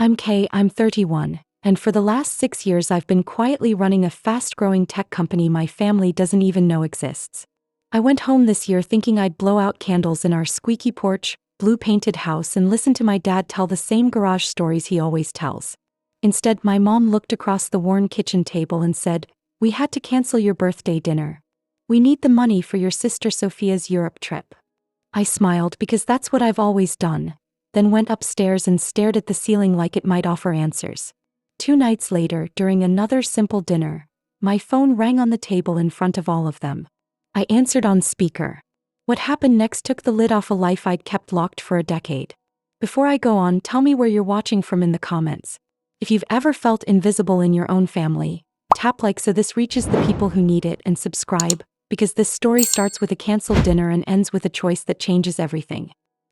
I'm Kay, I'm 31, and for the last 6 years I've been quietly running a fast-growing tech company my family doesn't even know exists. I went home this year thinking I'd blow out candles in our squeaky porch, blue-painted house and listen to my dad tell the same garage stories he always tells. Instead, my mom looked across the worn kitchen table and said, "We had to cancel your birthday dinner. We need the money for your sister Sophia's Europe trip." I smiled because that's what I've always done, then went upstairs and stared at the ceiling like it might offer answers. 2 nights later, during another simple dinner, my phone rang on the table in front of all of them. I answered on speaker. What happened next took the lid off a life I'd kept locked for a decade. Before I go on, tell me where you're watching from in the comments. If you've ever felt invisible in your own family, tap like so this reaches the people who need it and subscribe, because this story starts with a canceled dinner and ends with a choice that changes everything.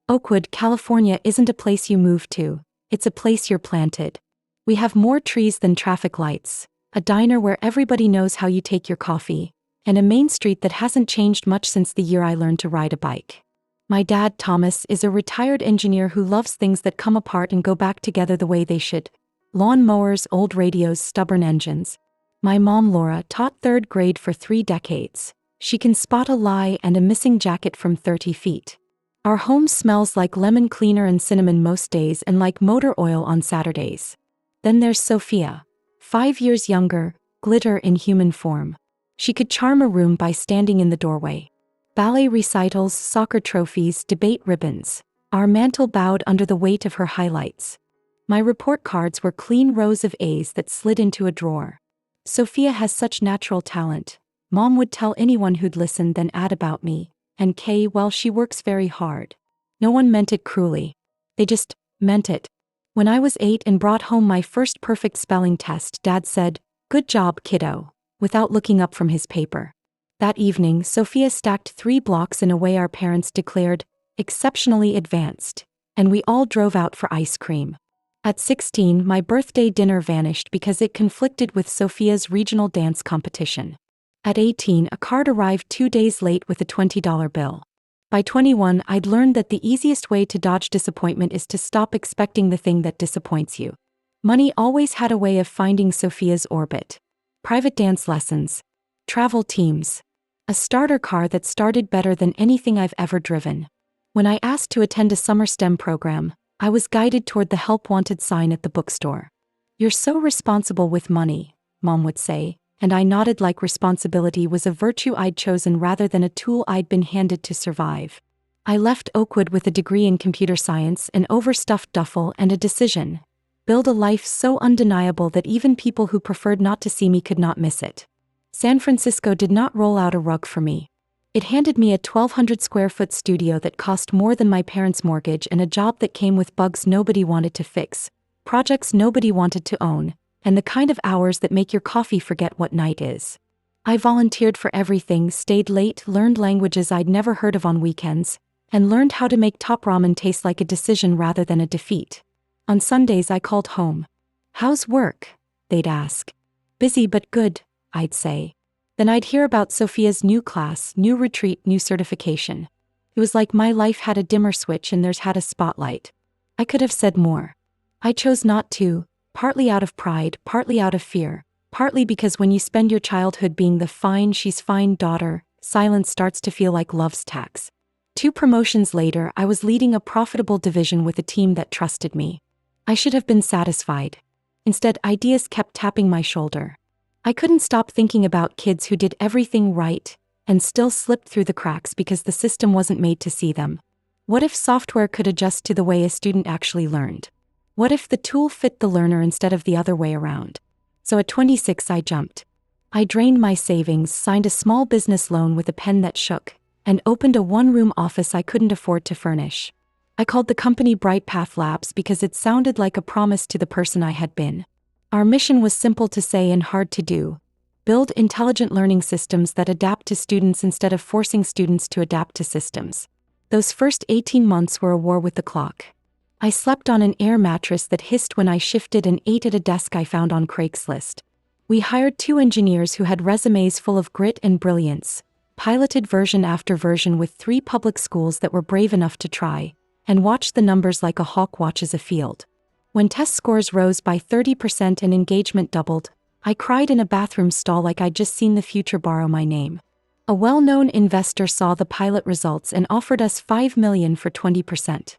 Oakwood, California isn't a place you move to, it's a place you're planted. We have more trees than traffic lights, a diner where everybody knows how you take your coffee, and a main street that hasn't changed much since the year I learned to ride a bike. My dad, Thomas, is a retired engineer who loves things that come apart and go back together the way they should. Lawn mowers, old radios, stubborn engines. My mom, Laura, taught 3rd grade for 3 decades. She can spot a lie and a missing jacket from 30 feet. Our home smells like lemon cleaner and cinnamon most days and like motor oil on Saturdays. Then there's Sophia. 5 years younger, glitter in human form. She could charm a room by standing in the doorway. Ballet recitals, soccer trophies, debate ribbons. Our mantle bowed under the weight of her highlights. My report cards were clean rows of A's that slid into a drawer. Sophia has such natural talent. Mom would tell anyone who'd listen then add about me. And Kay, well, she works very hard. No one meant it cruelly. They just meant it. When I was 8 and brought home my first perfect spelling test, Dad said, "Good job, kiddo," without looking up from his paper. That evening, Sophia stacked 3 blocks in a way our parents declared exceptionally advanced, and we all drove out for ice cream. At 16, my birthday dinner vanished because it conflicted with Sophia's regional dance competition. At 18, a card arrived 2 days late with a $20 bill. By 21, I'd learned that the easiest way to dodge disappointment is to stop expecting the thing that disappoints you. Money always had a way of finding Sophia's orbit. Private dance lessons, travel teams, a starter car that started better than anything I've ever driven. When I asked to attend a summer STEM program, I was guided toward the help wanted sign at the bookstore. "You're so responsible with money," Mom would say, and I nodded like responsibility was a virtue I'd chosen rather than a tool I'd been handed to survive. I left Oakwood with a degree in computer science, an overstuffed duffel, and a decision: build a life so undeniable that even people who preferred not to see me could not miss it. San Francisco did not roll out a rug for me. It handed me a 1,200 square foot studio that cost more than my parents' mortgage and a job that came with bugs nobody wanted to fix, projects nobody wanted to own, and the kind of hours that make your coffee forget what night is. I volunteered for everything, stayed late, learned languages I'd never heard of on weekends, and learned how to make top ramen taste like a decision rather than a defeat. On Sundays I called home. "How's work?" they'd ask. "Busy but good," I'd say. Then I'd hear about Sophia's new class, new retreat, new certification. It was like my life had a dimmer switch and theirs had a spotlight. I could have said more. I chose not to. Partly out of pride, partly out of fear, partly because when you spend your childhood being the fine, she's fine daughter, silence starts to feel like love's tax. 2 promotions later, I was leading a profitable division with a team that trusted me. I should have been satisfied. Instead, ideas kept tapping my shoulder. I couldn't stop thinking about kids who did everything right and still slipped through the cracks because the system wasn't made to see them. What if software could adjust to the way a student actually learned? What if the tool fit the learner instead of the other way around? So at 26 I jumped. I drained my savings, signed a small business loan with a pen that shook, and opened a 1-room office I couldn't afford to furnish. I called the company Bright Path Labs because it sounded like a promise to the person I had been. Our mission was simple to say and hard to do: build intelligent learning systems that adapt to students instead of forcing students to adapt to systems. Those first 18 months were a war with the clock. I slept on an air mattress that hissed when I shifted and ate at a desk I found on Craigslist. We hired 2 engineers who had resumes full of grit and brilliance, piloted version after version with 3 public schools that were brave enough to try, and watched the numbers like a hawk watches a field. When test scores rose by 30% and engagement doubled, I cried in a bathroom stall like I'd just seen the future borrow my name. A well-known investor saw the pilot results and offered us $5 million for 20%.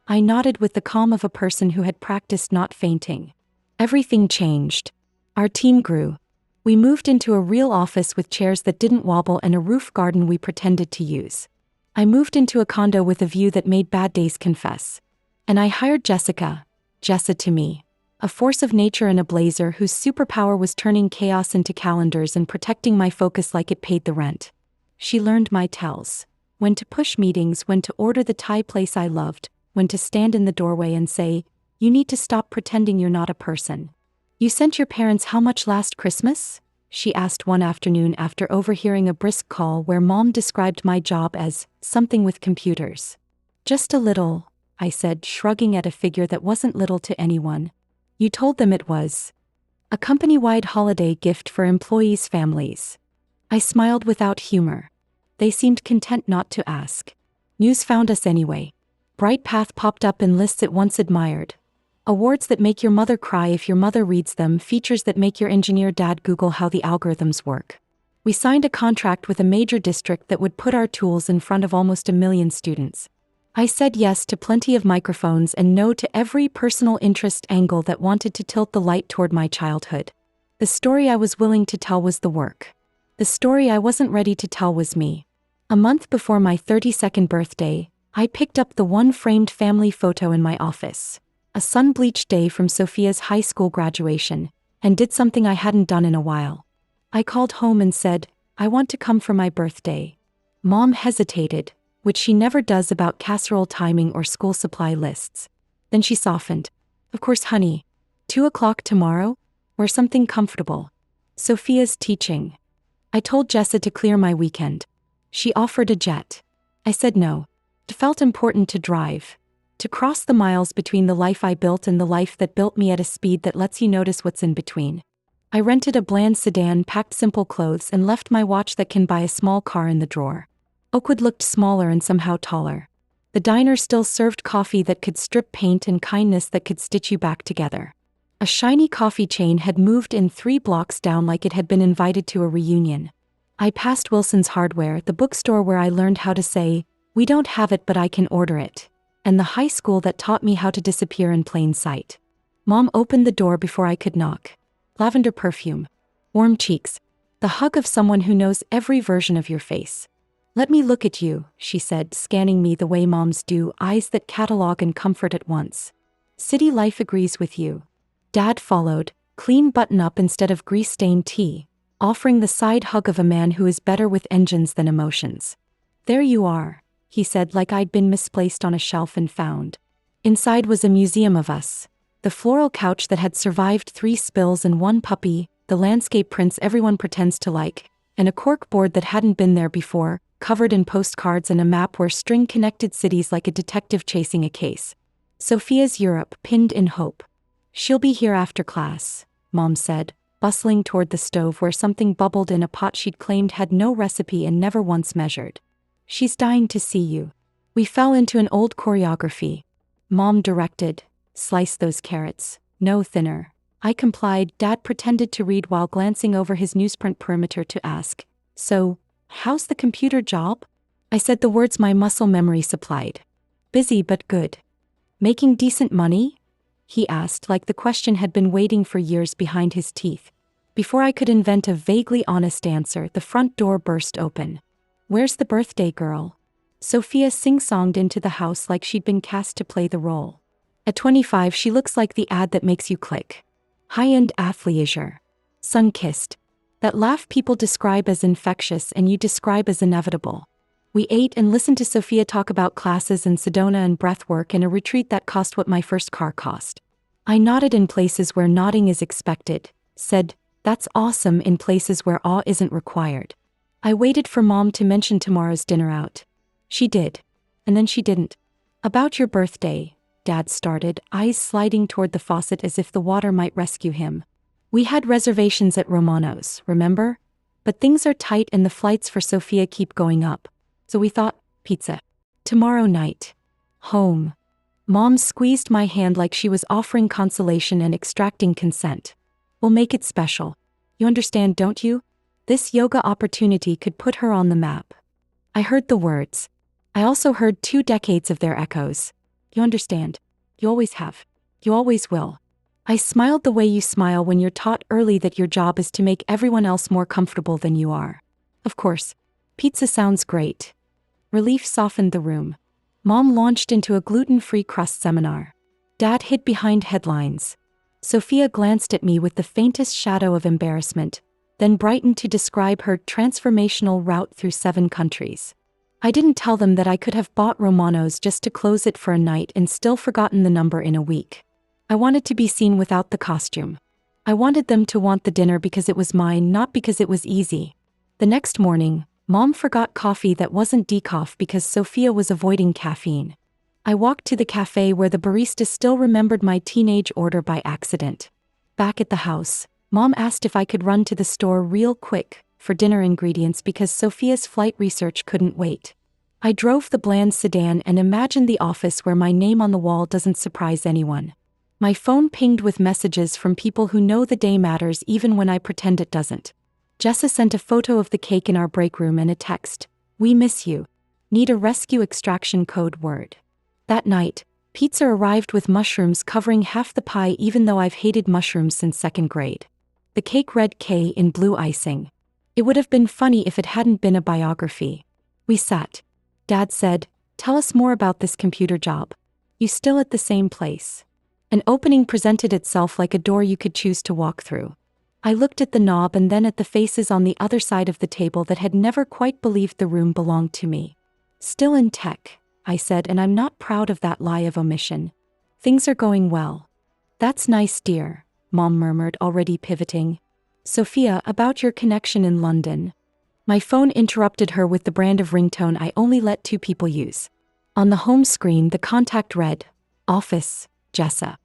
I nodded with the calm of a person who had practiced not fainting. Everything changed. Our team grew. We moved into a real office with chairs that didn't wobble and a roof garden we pretended to use. I moved into a condo with a view that made bad days confess. And I hired Jessica to me. A force of nature in a blazer whose superpower was turning chaos into calendars and protecting my focus like it paid the rent. She learned my tells. When to push meetings, when to order the Thai place I loved, when to stand in the doorway and say, "You need to stop pretending you're not a person." "You sent your parents how much last Christmas?" she asked one afternoon after overhearing a brisk call where Mom described my job as something with computers. "Just a little," I said, shrugging at a figure that wasn't little to anyone. "You told them it was a company-wide holiday gift for employees' families." I smiled without humor. They seemed content not to ask. News found us anyway. Bright Path popped up in lists it once admired. Awards that make your mother cry if your mother reads them, features that make your engineer dad Google how the algorithms work. We signed a contract with a major district that would put our tools in front of almost 1 million students. I said yes to plenty of microphones and no to every personal interest angle that wanted to tilt the light toward my childhood. The story I was willing to tell was the work. The story I wasn't ready to tell was me. A month before my 32nd birthday, I picked up the one framed family photo in my office, a sun-bleached day from Sophia's high school graduation, and did something I hadn't done in a while. I called home and said, "I want to come for my birthday." Mom hesitated, which she never does about casserole timing or school supply lists. Then she softened. "Of course, honey. 2 o'clock tomorrow? Or something comfortable." Sophia's teaching. I told Jessa to clear my weekend. She offered a jet. I said no. It felt important to drive. To cross the miles between the life I built and the life that built me at a speed that lets you notice what's in between. I rented a bland sedan, packed simple clothes, and left my watch that can buy a small car in the drawer. Oakwood looked smaller and somehow taller. The diner still served coffee that could strip paint and kindness that could stitch you back together. A shiny coffee chain had moved in 3 blocks down like it had been invited to a reunion. I passed Wilson's Hardware, the bookstore where I learned how to say, "We don't have it but I can order it," and the high school that taught me how to disappear in plain sight. Mom opened the door before I could knock. Lavender perfume. Warm cheeks. The hug of someone who knows every version of your face. "Let me look at you," she said, scanning me the way moms do, eyes that catalog and comfort at once. "City life agrees with you." Dad followed, clean button-up instead of grease-stained tee, offering the side hug of a man who is better with engines than emotions. "There you are," he said like I'd been misplaced on a shelf and found. Inside was a museum of us. The floral couch that had survived 3 spills and 1 puppy, the landscape prints everyone pretends to like, and a cork board that hadn't been there before, covered in postcards and a map where string connected cities like a detective chasing a case. Sophia's Europe, pinned in hope. "She'll be here after class," Mom said, bustling toward the stove where something bubbled in a pot she'd claimed had no recipe and never once measured. "She's dying to see you." We fell into an old choreography. Mom directed, "Slice those carrots, no thinner." I complied. Dad pretended to read while glancing over his newsprint perimeter to ask, "So, how's the computer job?" I said the words my muscle memory supplied. "Busy but good." "Making decent money?" he asked like the question had been waiting for years behind his teeth. Before I could invent a vaguely honest answer, the front door burst open. "Where's the birthday girl?" Sophia sing-songed into the house like she'd been cast to play the role. At 25 she looks like the ad that makes you click. High-end athleisure. Sun-kissed. That laugh people describe as infectious and you describe as inevitable. We ate and listened to Sophia talk about classes and Sedona and breathwork in a retreat that cost what my first car cost. I nodded in places where nodding is expected, said, "That's awesome," in places where awe isn't required. I waited for Mom to mention tomorrow's dinner out. She did. And then she didn't. "About your birthday," Dad started, eyes sliding toward the faucet as if the water might rescue him. "We had reservations at Romano's, remember? But things are tight and the flights for Sophia keep going up. So we thought, pizza. Tomorrow night. Home." Mom squeezed my hand like she was offering consolation and extracting consent. We'll make it special. You understand, don't you? This yoga opportunity could put her on the map. I heard the words. I also heard 2 decades of their echoes. You understand. You always have. You always will. I smiled the way you smile when you're taught early that your job is to make everyone else more comfortable than you are. Of course. Pizza sounds great. Relief softened the room. Mom launched into a gluten-free crust seminar. Dad hid behind headlines. Sophia glanced at me with the faintest shadow of embarrassment, then brightened to describe her transformational route through 7 countries. I didn't tell them that I could have bought Romano's just to close it for a night and still forgotten the number in a week. I wanted to be seen without the costume. I wanted them to want the dinner because it was mine, not because it was easy. The next morning, Mom forgot coffee that wasn't decaf because Sophia was avoiding caffeine. I walked to the cafe where the barista still remembered my teenage order by accident. Back at the house, Mom asked if I could run to the store real quick for dinner ingredients because Sophia's flight research couldn't wait. I drove the bland sedan and imagined the office where my name on the wall doesn't surprise anyone. My phone pinged with messages from people who know the day matters even when I pretend it doesn't. Jessa sent a photo of the cake in our break room and a text. We miss you. Need a rescue extraction code word. That night, pizza arrived with mushrooms covering half the pie even though I've hated mushrooms since 2nd grade. The cake read K in blue icing. It would have been funny if it hadn't been a biography. We sat. Dad said, "Tell us more about this computer job. You still at the same place?" An opening presented itself like a door you could choose to walk through. I looked at the knob and then at the faces on the other side of the table that had never quite believed the room belonged to me. Still in tech, I said, and I'm not proud of that lie of omission. Things are going well. That's nice, dear, Mom murmured, already pivoting. Sophia, about your connection in London. My phone interrupted her with the brand of ringtone I only let 2 people use. On the home screen, the contact read, Office, Jessa.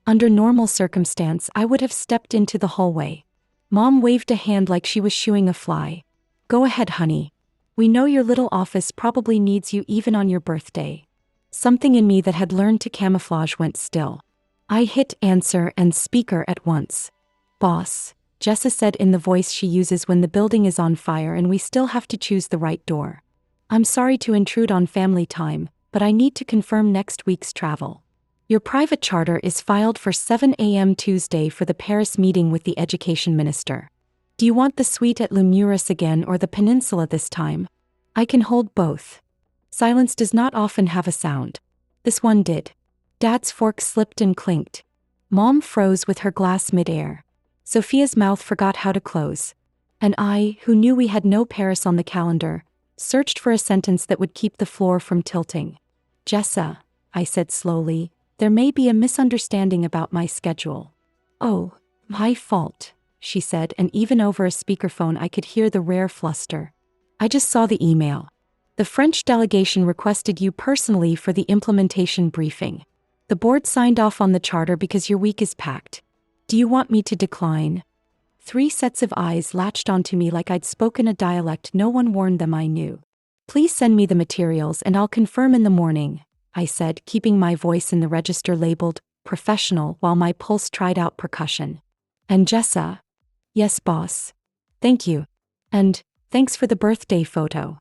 Under normal circumstance, I would have stepped into the hallway. Mom waved a hand like she was shooing a fly. Go ahead, honey. We know your little office probably needs you even on your birthday. Something in me that had learned to camouflage went still. I hit answer and speaker at once. Boss, Jessa said in the voice she uses when the building is on fire and we still have to choose the right door. I'm sorry to intrude on family time, but I need to confirm next week's travel. Your private charter is filed for 7 a.m. Tuesday for the Paris meeting with the education minister. Do you want the suite at Lumurus again or the peninsula this time? I can hold both. Silence does not often have a sound. This one did. Dad's fork slipped and clinked. Mom froze with her glass midair. Sophia's mouth forgot how to close. And I, who knew we had no Paris on the calendar, searched for a sentence that would keep the floor from tilting. Jessa, I said slowly, there may be a misunderstanding about my schedule. Oh, my fault, she said, and even over a speakerphone I could hear the rare fluster. I just saw the email. The French delegation requested you personally for the implementation briefing. The board signed off on the charter because your week is packed. Do you want me to decline? 3 sets of eyes latched onto me like I'd spoken a dialect no one warned them I knew. Please send me the materials and I'll confirm in the morning, I said, keeping my voice in the register labeled professional while my pulse tried out percussion. And Jessa? Yes, boss. Thank you. And thanks for the birthday photo.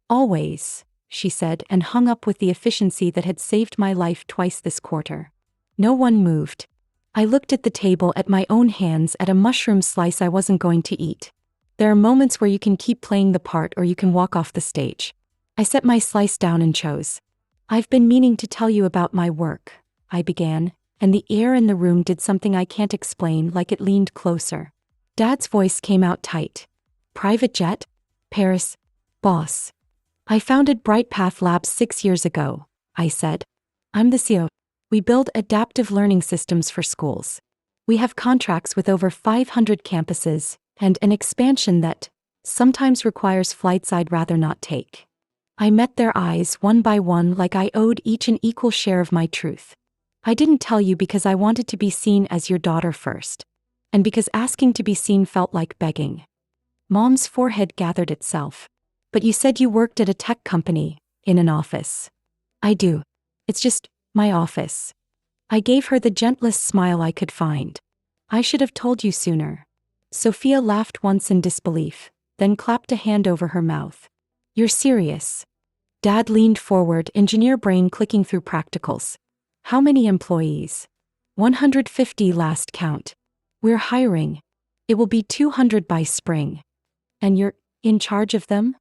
Always, she said, and hung up with the efficiency that had saved my life twice this quarter. No one moved. I looked at the table, at my own hands, at a mushroom slice I wasn't going to eat. There are moments where you can keep playing the part or you can walk off the stage. I set my slice down and chose. I've been meaning to tell you about my work, I began, and the air in the room did something I can't explain, like it leaned closer. Dad's voice came out tight. Private jet? Paris? Boss. I founded Bright Path Labs 6 years ago, I said. I'm the CEO. We build adaptive learning systems for schools. We have contracts with over 500 campuses, and an expansion that sometimes requires flights I'd rather not take. I met their eyes one by one like I owed each an equal share of my truth. I didn't tell you because I wanted to be seen as your daughter first. And because asking to be seen felt like begging. Mom's forehead gathered itself. But you said you worked at a tech company, in an office. I do. It's just, My office. I gave her the gentlest smile I could find. I should have told you sooner. Sophia laughed once in disbelief, then clapped a hand over her mouth. You're serious? Dad leaned forward, engineer brain clicking through practicals. How many employees? 150 last count. We're hiring. It will be 200 by spring. And you're in charge of them?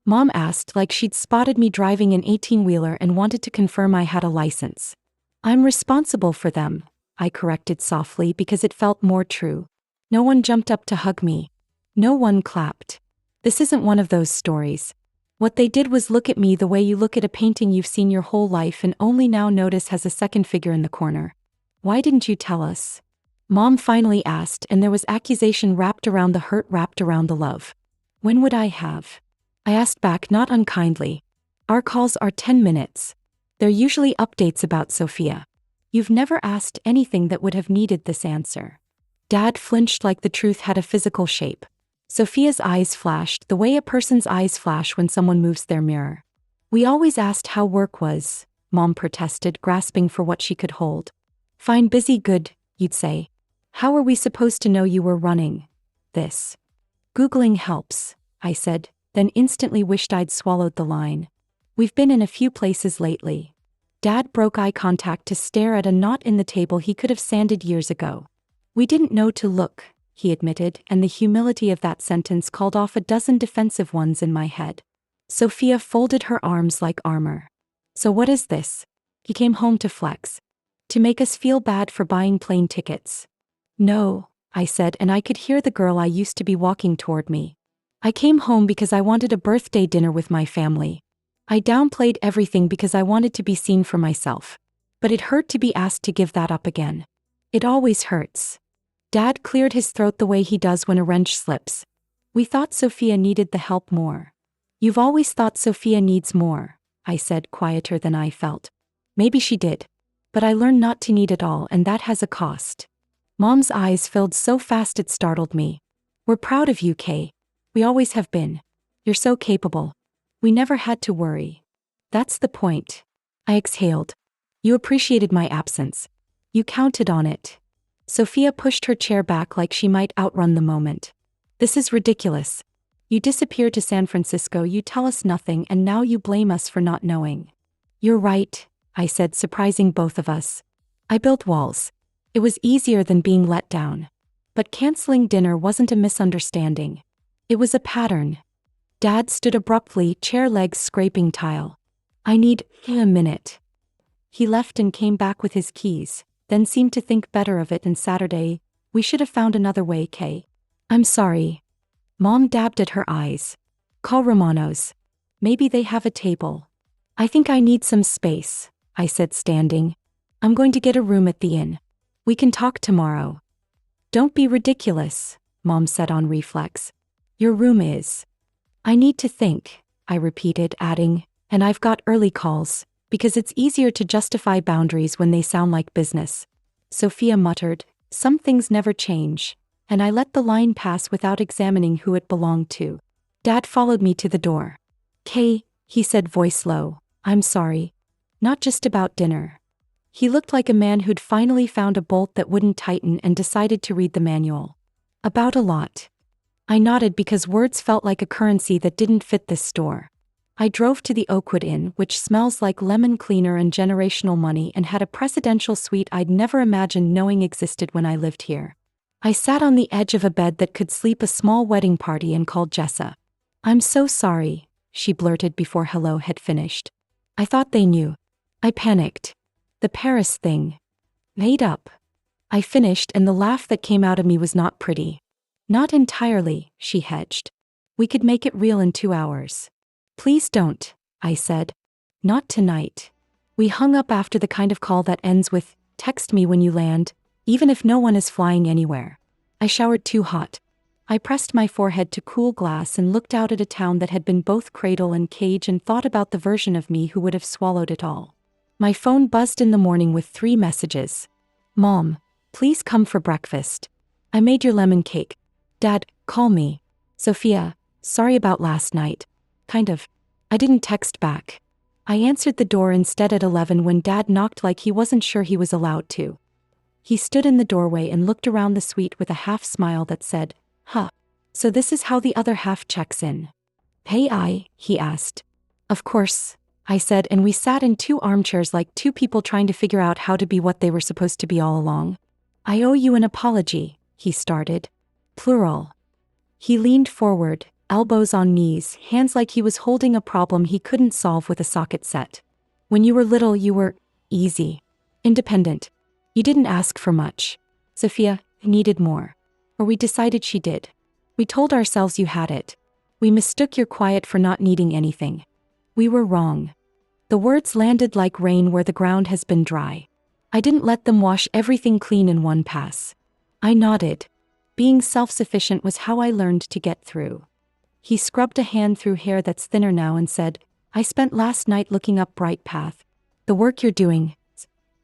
Mom asked like she'd spotted me driving an 18-wheeler and wanted to confirm I had a license. I'm responsible for them, I corrected softly because it felt more true. No one jumped up to hug me. No one clapped. This isn't one of those stories. What they did was look at me the way you look at a painting you've seen your whole life and only now notice has a second figure in the corner. Why didn't you tell us? Mom finally asked, and there was accusation wrapped around the hurt, wrapped around the love. When would I have? I asked back, not unkindly. Our calls are 10 minutes. They're usually updates about Sophia. You've never asked anything that would have needed this answer. Dad flinched like the truth had a physical shape. Sophia's eyes flashed the way a person's eyes flash when someone moves their mirror. We always asked how work was, Mom protested, grasping for what she could hold. Fine, busy, good, you'd say. How are we supposed to know you were running this? Googling helps, I said, then instantly wished I'd swallowed the line. We've been in a few places lately. Dad broke eye contact to stare at a knot in the table he could have sanded years ago. We didn't know to look, he admitted, and the humility of that sentence called off a dozen defensive ones in my head. Sophia folded her arms like armor. So what is this? He came home to flex. To make us feel bad for buying plane tickets. No, I said, and I could hear the girl I used to be walking toward me. I came home because I wanted a birthday dinner with my family. I downplayed everything because I wanted to be seen for myself. But it hurt to be asked to give that up again. It always hurts. Dad cleared his throat the way he does when a wrench slips. We thought Sophia needed the help more. You've always thought Sophia needs more, I said, quieter than I felt. Maybe she did. But I learned not to need it all, and that has a cost. Mom's eyes filled so fast it startled me. We're proud of you, Kay. We always have been. You're so capable. We never had to worry. That's the point. I exhaled. You appreciated my absence. You counted on it. Sophia pushed her chair back like she might outrun the moment. This is ridiculous. You disappear to San Francisco, you tell us nothing, and now you blame us for not knowing. You're right, I said, surprising both of us. I built walls. It was easier than being let down. But canceling dinner wasn't a misunderstanding. It was a pattern. Dad stood abruptly, chair legs scraping tile. I need a minute. He left and came back with his keys, then seemed to think better of it, and Saturday, we should have found another way, Kay. I'm sorry. Mom dabbed at her eyes. Call Romano's. Maybe they have a table. I think I need some space, I said, standing. I'm going to get a room at the inn. We can talk tomorrow. Don't be ridiculous, Mom said on reflex. Your room is. I need to think, I repeated, adding, and I've got early calls, because it's easier to justify boundaries when they sound like business. Sophia muttered, some things never change, and I let the line pass without examining who it belonged to. Dad followed me to the door. Kay, he said, voice low, I'm sorry. Not just about dinner. He looked like a man who'd finally found a bolt that wouldn't tighten and decided to read the manual. About a lot. I nodded because words felt like a currency that didn't fit this store. I drove to the Oakwood Inn, which smells like lemon cleaner and generational money, and had a presidential suite I'd never imagined knowing existed when I lived here. I sat on the edge of a bed that could sleep a small wedding party and called Jessa. I'm so sorry, she blurted before hello had finished. I thought they knew. I panicked. The Paris thing. Made up. I finished, and the laugh that came out of me was not pretty. Not entirely, she hedged. We could make it real in 2 hours. Please don't, I said. Not tonight. We hung up after the kind of call that ends with, text me when you land, even if no one is flying anywhere. I showered too hot. I pressed my forehead to cool glass and looked out at a town that had been both cradle and cage and thought about the version of me who would have swallowed it all. My phone buzzed in the morning with 3 messages. Mom, please come for breakfast. I made your lemon cake. Dad, call me. Sophia, sorry about last night. Kind of. I didn't text back. I answered the door instead at 11 when Dad knocked like he wasn't sure he was allowed to. He stood in the doorway and looked around the suite with a half smile that said, "Huh. So this is how the other half checks in." "Hey, he asked. "Of course," I said, and we sat in two armchairs like two people trying to figure out how to be what they were supposed to be all along. "I owe you an apology," he started. "Plural." He leaned forward, elbows on knees, hands like he was holding a problem he couldn't solve with a socket set. "When you were little, you were easy. Independent. You didn't ask for much. Sophia needed more. Or we decided she did. We told ourselves you had it. We mistook your quiet for not needing anything. We were wrong." The words landed like rain where the ground has been dry. I didn't let them wash everything clean in one pass. I nodded. Being self-sufficient was how I learned to get through. He scrubbed a hand through hair that's thinner now and said, "I spent last night looking up Bright Path. The work you're doing.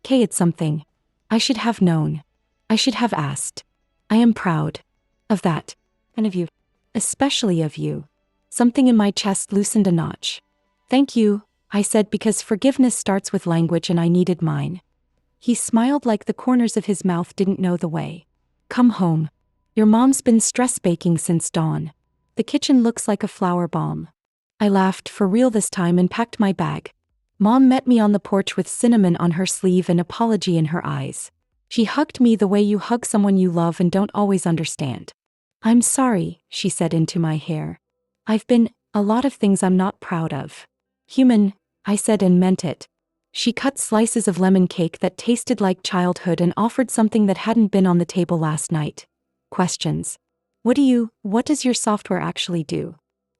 It's something I should have known. I should have asked. I am proud of that. And of you. Especially of you." Something in my chest loosened a notch. "Thank you," I said, because forgiveness starts with language and I needed mine. He smiled like the corners of his mouth didn't know the way. "Come home. Your mom's been stress baking since dawn. The kitchen looks like a flower bomb." I laughed, for real this time, and packed my bag. Mom met me on the porch with cinnamon on her sleeve and apology in her eyes. She hugged me the way you hug someone you love and don't always understand. "I'm sorry," she said into my hair. "I've been a lot of things I'm not proud of." "Human," I said, and meant it. She cut slices of lemon cake that tasted like childhood and offered something that hadn't been on the table last night. Questions. What does your software actually do?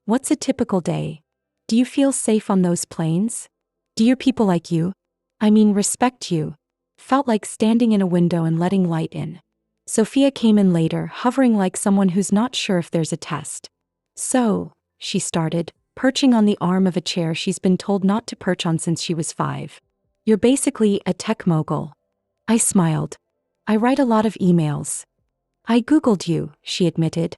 What's a typical day? Do you feel safe on those planes? Do your people like you? I mean, respect you?" Felt like standing in a window and letting light in. Sophia came in later, hovering like someone who's not sure if there's a test. "So," she started, perching on the arm of a chair she's been told not to perch on since she was 5. "You're basically a tech mogul." I smiled. "I write a lot of emails." "I Googled you," she admitted.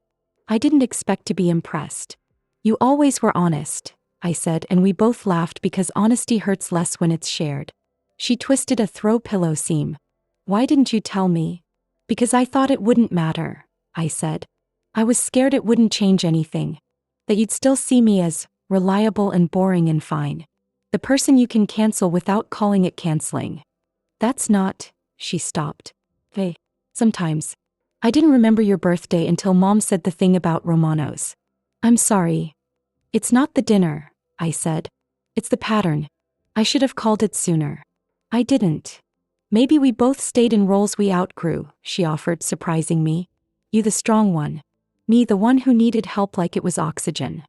I didn't expect to be impressed. "You always were honest," I said, and we both laughed because honesty hurts less when it's shared. She twisted a throw pillow seam. "Why didn't you tell me?" "Because I thought it wouldn't matter," I said. "I was scared it wouldn't change anything. That you'd still see me as reliable and boring and fine. The person you can cancel without calling it canceling." "That's not," she stopped. "Hey, sometimes. I didn't remember your birthday until Mom said the thing about Romanos." "I'm sorry." "It's not the dinner," I said. "It's the pattern. I should have called it sooner." I didn't. "Maybe we both stayed in roles we outgrew," she offered, surprising me. "You the strong one. Me the one who needed help like it was oxygen."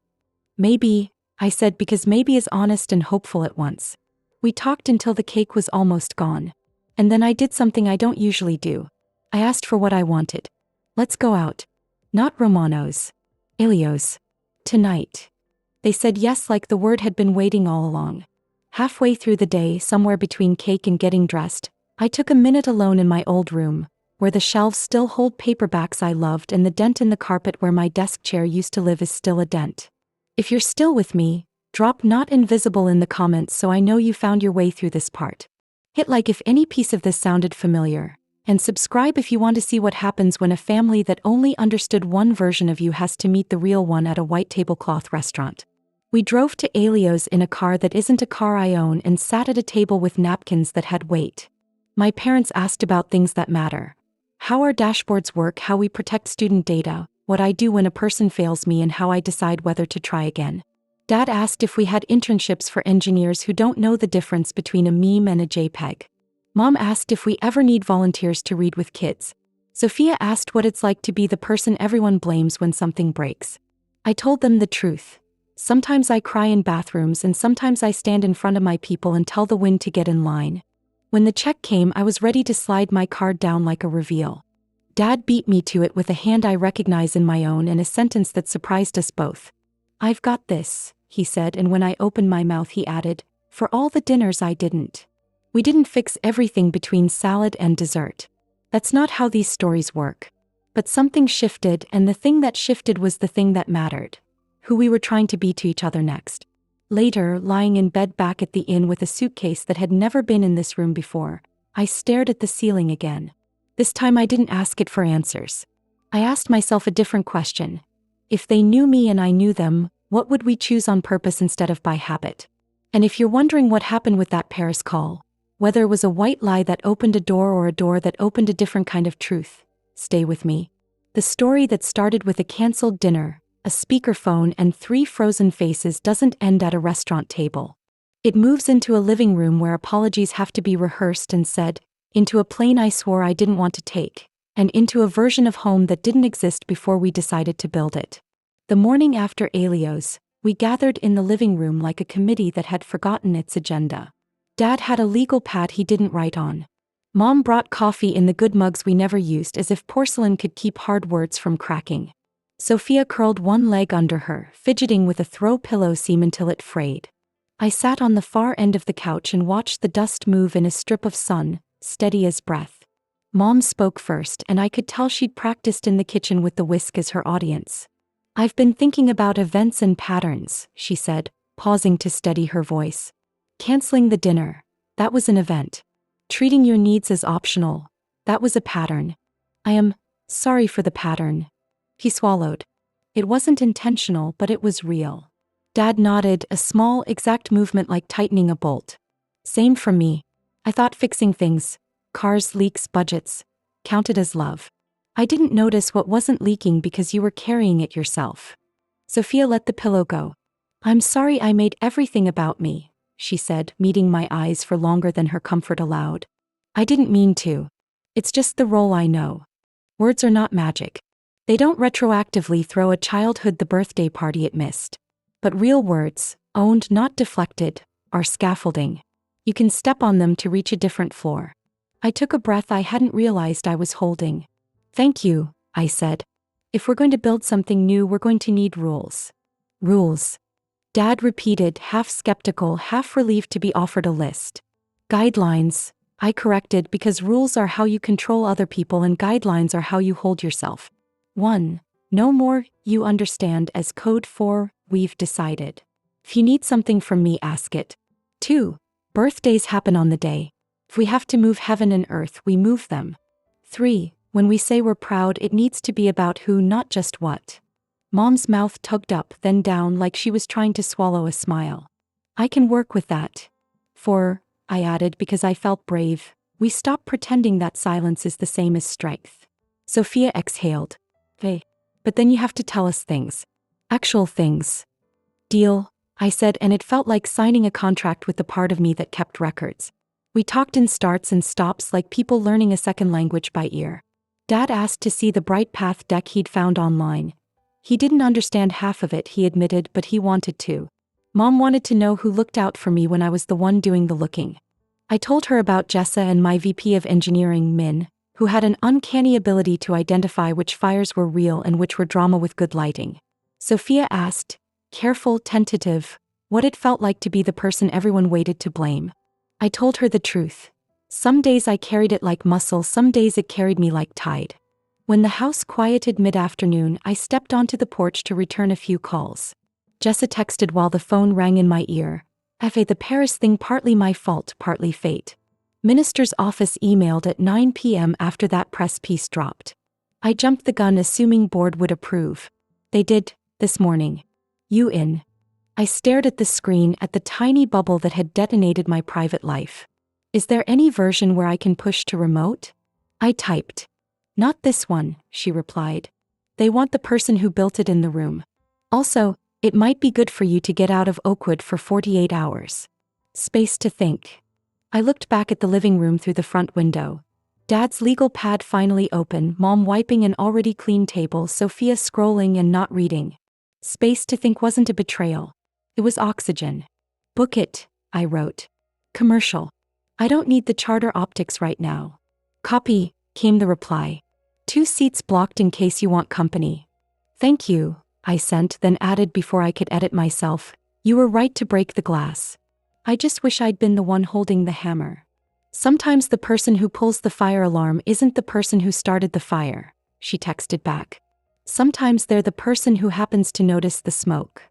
"Maybe," I said, because maybe is honest and hopeful at once. We talked until the cake was almost gone. And then I did something I don't usually do. I asked for what I wanted. "Let's go out." "Not Romanos. Ilios. Tonight." They said yes like the word had been waiting all along. Halfway through the day, somewhere between cake and getting dressed, I took a minute alone in my old room, where the shelves still hold paperbacks I loved and the dent in the carpet where my desk chair used to live is still a dent. If you're still with me, drop "not invisible" in the comments so I know you found your way through this part. Hit like if any piece of this sounded familiar, and subscribe if you want to see what happens when a family that only understood one version of you has to meet the real one at a white tablecloth restaurant. We drove to Ilios in a car that isn't a car I own and sat at a table with napkins that had weight. My parents asked about things that matter. How our dashboards work, how we protect student data, what I do when a person fails me, and how I decide whether to try again. Dad asked if we had internships for engineers who don't know the difference between a meme and a JPEG. Mom asked if we ever need volunteers to read with kids. Sophia asked what it's like to be the person everyone blames when something breaks. I told them the truth. Sometimes I cry in bathrooms and sometimes I stand in front of my people and tell the wind to get in line. When the check came, I was ready to slide my card down like a reveal. Dad beat me to it with a hand I recognize in my own and a sentence that surprised us both. "I've got this," he said, and when I opened my mouth he added, "For all the dinners I didn't." We didn't fix everything between salad and dessert. That's not how these stories work. But something shifted, and the thing that shifted was the thing that mattered. Who we were trying to be to each other next. Later, lying in bed back at the inn with a suitcase that had never been in this room before, I stared at the ceiling again. This time I didn't ask it for answers. I asked myself a different question. If they knew me and I knew them, what would we choose on purpose instead of by habit? And if you're wondering what happened with that Paris call, whether it was a white lie that opened a door or a door that opened a different kind of truth, stay with me. The story that started with a canceled dinner, a speakerphone, and 3 frozen faces doesn't end at a restaurant table. It moves into a living room where apologies have to be rehearsed and said, into a plane I swore I didn't want to take, and into a version of home that didn't exist before we decided to build it. The morning after Alios, we gathered in the living room like a committee that had forgotten its agenda. Dad had a legal pad he didn't write on. Mom brought coffee in the good mugs we never used, as if porcelain could keep hard words from cracking. Sophia curled one leg under her, fidgeting with a throw pillow seam until it frayed. I sat on the far end of the couch and watched the dust move in a strip of sun, steady as breath. Mom spoke first, and I could tell she'd practiced in the kitchen with the whisk as her audience. I've been thinking about events and patterns, she said, pausing to steady her voice. Canceling the dinner, that was an event. Treating your needs as optional, that was a pattern. I am sorry for the pattern. He swallowed. It wasn't intentional, but it was real. Dad nodded, a small, exact movement like tightening a bolt. Same for me. I thought fixing things, cars, leaks, budgets, counted as love. I didn't notice what wasn't leaking because you were carrying it yourself. Sophia let the pillow go. I'm sorry I made everything about me, she said, meeting my eyes for longer than her comfort allowed. I didn't mean to. It's just the role I know. Words are not magic. They don't retroactively throw a childhood the birthday party it missed. But real words, owned not deflected, are scaffolding. You can step on them to reach a different floor. I took a breath I hadn't realized I was holding. Thank you, I said. If we're going to build something new, we're going to need rules. Rules. Dad repeated, half skeptical, half relieved to be offered a list. Guidelines, I corrected, because rules are how you control other people and guidelines are how you hold yourself. 1. No more, you understand, as code for, we've decided. If you need something from me, ask it. 2. Birthdays happen on the day. If we have to move heaven and earth, we move them. 3. When we say we're proud, it needs to be about who, not just what. Mom's mouth tugged up, then down, like she was trying to swallow a smile. I can work with that. 4, I added because I felt brave, we stop pretending that silence is the same as strength. Sophia exhaled. Hey. But then you have to tell us things. Actual things. Deal, I said, and it felt like signing a contract with the part of me that kept records. We talked in starts and stops like people learning a second language by ear. Dad asked to see the Bright Path deck he'd found online. He didn't understand half of it, he admitted, but he wanted to. Mom wanted to know who looked out for me when I was the one doing the looking. I told her about Jessa and my VP of engineering, Min, who had an uncanny ability to identify which fires were real and which were drama with good lighting. Sophia asked, careful, tentative, what it felt like to be the person everyone waited to blame. I told her the truth. Some days I carried it like muscle, some days it carried me like tide. When the house quieted mid-afternoon, I stepped onto the porch to return a few calls. Jessa texted while the phone rang in my ear. The Paris thing, partly my fault, partly fate. Minister's office emailed at 9 p.m. after that press piece dropped. I jumped the gun assuming board would approve. They did, this morning. You in? I stared at the screen, at the tiny bubble that had detonated my private life. Is there any version where I can push to remote? I typed. Not this one, she replied. They want the person who built it in the room. Also, it might be good for you to get out of Oakwood for 48 hours. Space to think. I looked back at the living room through the front window. Dad's legal pad finally open, Mom wiping an already clean table, Sophia scrolling and not reading. Space to think wasn't a betrayal. It was oxygen. Book it, I wrote. Commercial. I don't need the charter optics right now. Copy, came the reply. 2 seats blocked in case you want company. Thank you, I sent, then added before I could edit myself. You were right to break the glass. I just wish I'd been the one holding the hammer. Sometimes the person who pulls the fire alarm isn't the person who started the fire, she texted back. Sometimes they're the person who happens to notice the smoke.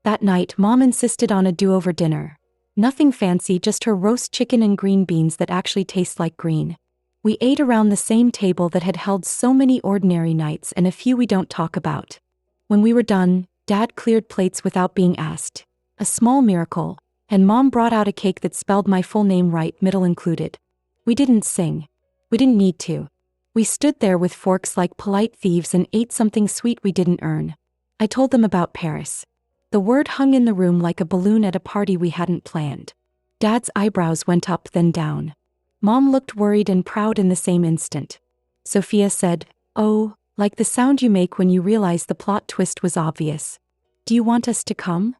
That night, Mom insisted on a do-over dinner. Nothing fancy, just her roast chicken and green beans that actually taste like green. We ate around the same table that had held so many ordinary nights and a few we don't talk about. When we were done, Dad cleared plates without being asked. A small miracle. And Mom brought out a cake that spelled my full name right, middle included. We didn't sing. We didn't need to. We stood there with forks like polite thieves and ate something sweet we didn't earn. I told them about Paris. The word hung in the room like a balloon at a party we hadn't planned. Dad's eyebrows went up then down. Mom looked worried and proud in the same instant. Sophia said, "Oh, like the sound you make when you realize the plot twist was obvious. Do you want us to come?"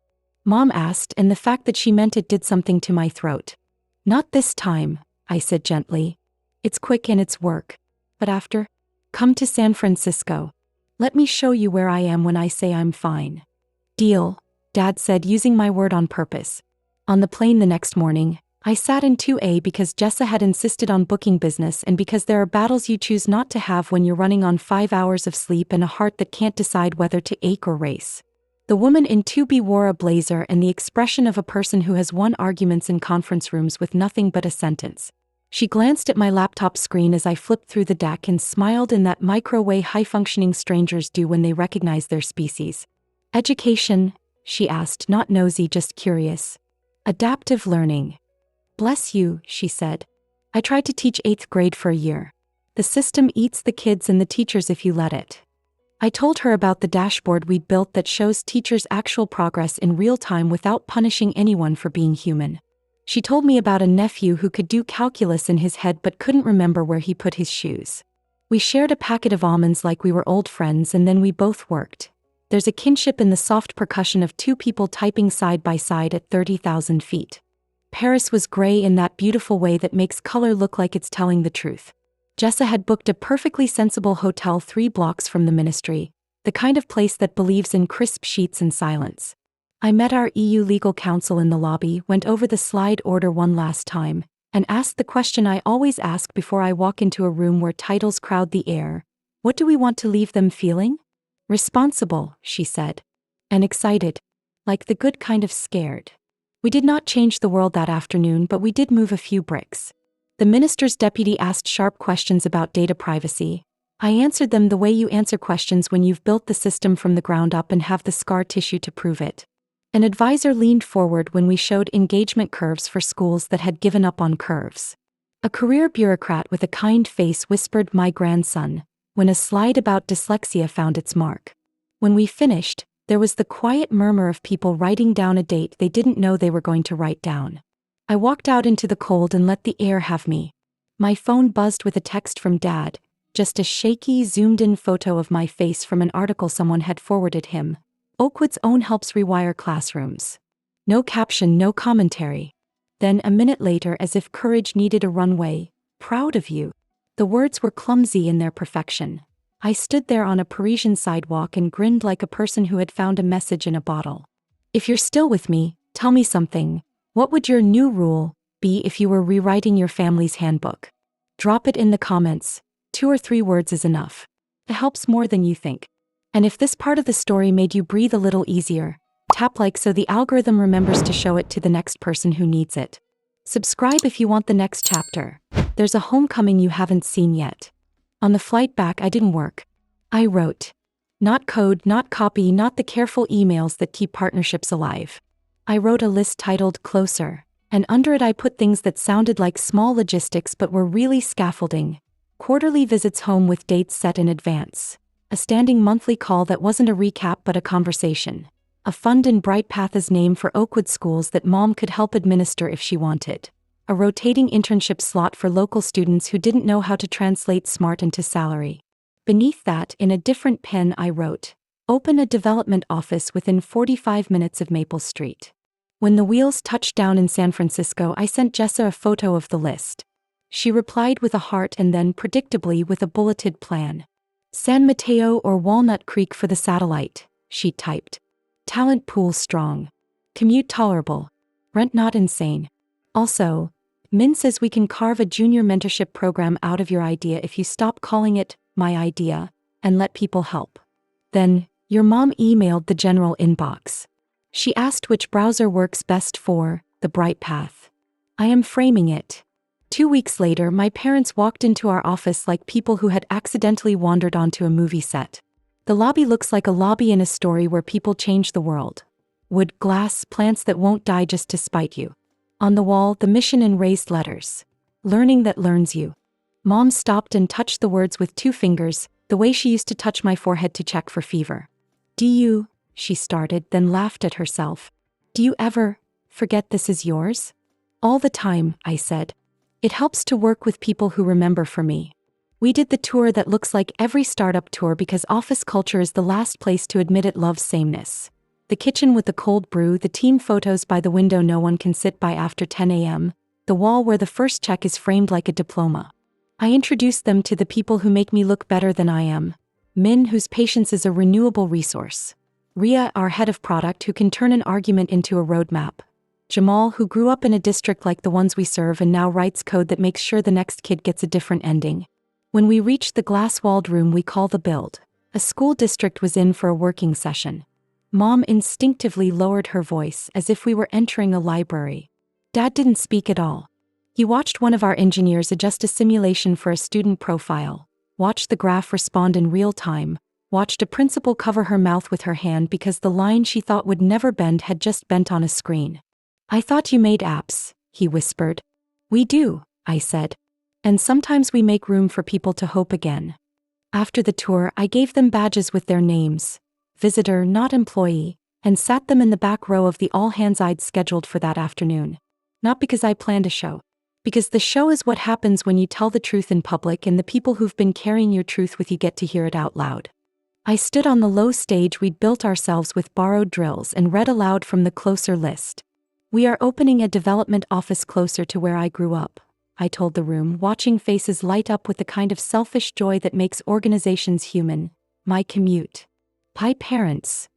Mom asked, and the fact that she meant it did something to my throat. "Not this time," I said gently. "It's quick and it's work. But after? Come to San Francisco. Let me show you where I am when I say I'm fine." "Deal," Dad said, using my word on purpose. On the plane the next morning, I sat in 2A because Jessa had insisted on booking business and because there are battles you choose not to have when you're running on 5 hours of sleep and a heart that can't decide whether to ache or race. The woman in 2B wore a blazer and the expression of a person who has won arguments in conference rooms with nothing but a sentence. She glanced at my laptop screen as I flipped through the deck and smiled in that micro-way high-functioning strangers do when they recognize their species. "Education?" she asked, not nosy, just curious. "Adaptive learning." "Bless you," she said. "I tried to teach 8th grade for a year. The system eats the kids and the teachers if you let it." I told her about the dashboard we'd built that shows teachers' actual progress in real time without punishing anyone for being human. She told me about a nephew who could do calculus in his head but couldn't remember where he put his shoes. We shared a packet of almonds like we were old friends, and then we both worked. There's a kinship in the soft percussion of two people typing side by side at 30,000 feet. Paris was gray in that beautiful way that makes color look like it's telling the truth. Jessa had booked a perfectly sensible hotel 3 blocks from the ministry, the kind of place that believes in crisp sheets and silence. I met our EU legal counsel in the lobby, went over the slide order one last time, and asked the question I always ask before I walk into a room where titles crowd the air. What do we want to leave them feeling? Responsible, she said. And excited. Like the good kind of scared. We did not change the world that afternoon, but we did move a few bricks. The minister's deputy asked sharp questions about data privacy. I answered them the way you answer questions when you've built the system from the ground up and have the scar tissue to prove it. An advisor leaned forward when we showed engagement curves for schools that had given up on curves. A career bureaucrat with a kind face whispered, "My grandson," when a slide about dyslexia found its mark. When we finished, there was the quiet murmur of people writing down a date they didn't know they were going to write down. I walked out into the cold and let the air have me. My phone buzzed with a text from Dad, just a shaky, zoomed-in photo of my face from an article someone had forwarded him. Oakwood's Own helps rewire classrooms. No caption, no commentary. Then, a minute later, as if courage needed a runway, "Proud of you." The words were clumsy in their perfection. I stood there on a Parisian sidewalk and grinned like a person who had found a message in a bottle. If you're still with me, tell me something. What would your new rule be if you were rewriting your family's handbook? Drop it in the comments. 2 or 3 words is enough. It helps more than you think. And if this part of the story made you breathe a little easier, tap like so the algorithm remembers to show it to the next person who needs it. Subscribe if you want the next chapter. There's a homecoming you haven't seen yet. On the flight back, I didn't work. I wrote. Not code, not copy, not the careful emails that keep partnerships alive. I wrote a list titled Closer, and under it I put things that sounded like small logistics but were really scaffolding. Quarterly visits home with dates set in advance. A standing monthly call that wasn't a recap but a conversation. A fund in Bright Path's name for Oakwood schools that Mom could help administer if she wanted. A rotating internship slot for local students who didn't know how to translate SMART into salary. Beneath that, in a different pen, I wrote, "Open a development office within 45 minutes of Maple Street." When the wheels touched down in San Francisco, I sent Jessa a photo of the list. She replied with a heart and then, predictably, with a bulleted plan. "San Mateo or Walnut Creek for the satellite," she typed. "Talent pool strong. Commute tolerable. Rent not insane. Also, Min says we can carve a junior mentorship program out of your idea if you stop calling it my idea and let people help." Then, your mom emailed the general inbox. She asked which browser works best for the bright path. I am framing it. 2 weeks later, my parents walked into our office like people who had accidentally wandered onto a movie set. The lobby looks like a lobby in a story where people change the world. Wood, glass, plants that won't die just to spite you. On the wall, the mission in raised letters. Learning that learns you. Mom stopped and touched the words with 2 fingers, the way she used to touch my forehead to check for fever. Do you, she started, then laughed at herself. Do you ever forget this is yours? All the time, I said. It helps to work with people who remember for me. We did the tour that looks like every startup tour because office culture is the last place to admit it loves sameness. The kitchen with the cold brew, the team photos by the window no one can sit by after 10 a.m., the wall where the first check is framed like a diploma. I introduced them to the people who make me look better than I am. Min, whose patience is a renewable resource. Ria, our head of product, who can turn an argument into a roadmap. Jamal, who grew up in a district like the ones we serve and now writes code that makes sure the next kid gets a different ending. When we reached the glass-walled room we call the build, a school district was in for a working session. Mom instinctively lowered her voice as if we were entering a library. Dad didn't speak at all. He watched one of our engineers adjust a simulation for a student profile, watched the graph respond in real time, watched a principal cover her mouth with her hand because the line she thought would never bend had just bent on a screen. I thought you made apps, he whispered. We do, I said. And sometimes we make room for people to hope again. After the tour, I gave them badges with their names, visitor, not employee, and sat them in the back row of the all-hands I'd scheduled for that afternoon. Not because I planned a show. Because the show is what happens when you tell the truth in public and the people who've been carrying your truth with you get to hear it out loud. I stood on the low stage we'd built ourselves with borrowed drills and read aloud from the closer list. We are opening a development office closer to where I grew up, I told the room, watching faces light up with the kind of selfish joy that makes organizations human. My commute. My parents.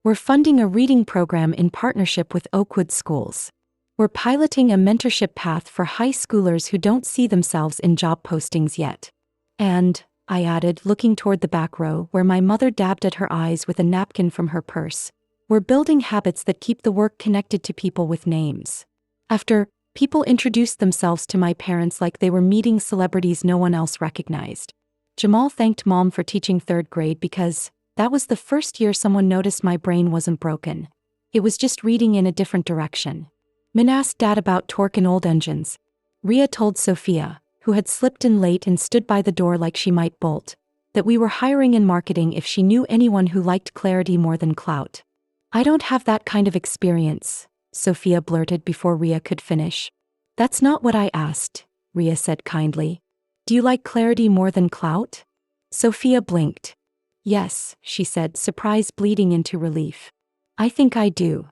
We're funding a reading program in partnership with Oakwood Schools. We're piloting a mentorship path for high schoolers who don't see themselves in job postings yet. And, I added, looking toward the back row where my mother dabbed at her eyes with a napkin from her purse, we're building habits that keep the work connected to people with names. After, people introduced themselves to my parents like they were meeting celebrities no one else recognized. Jamal thanked Mom for teaching 3rd grade because that was the first year someone noticed my brain wasn't broken. It was just reading in a different direction. Min asked Dad about torque and old engines. Ria told Sophia, who had slipped in late and stood by the door like she might bolt, that we were hiring in marketing if she knew anyone who liked clarity more than clout. I don't have that kind of experience, Sophia blurted before Ria could finish. That's not what I asked, Ria said kindly. Do you like clarity more than clout? Sophia blinked. Yes, she said, surprise bleeding into relief. I think I do.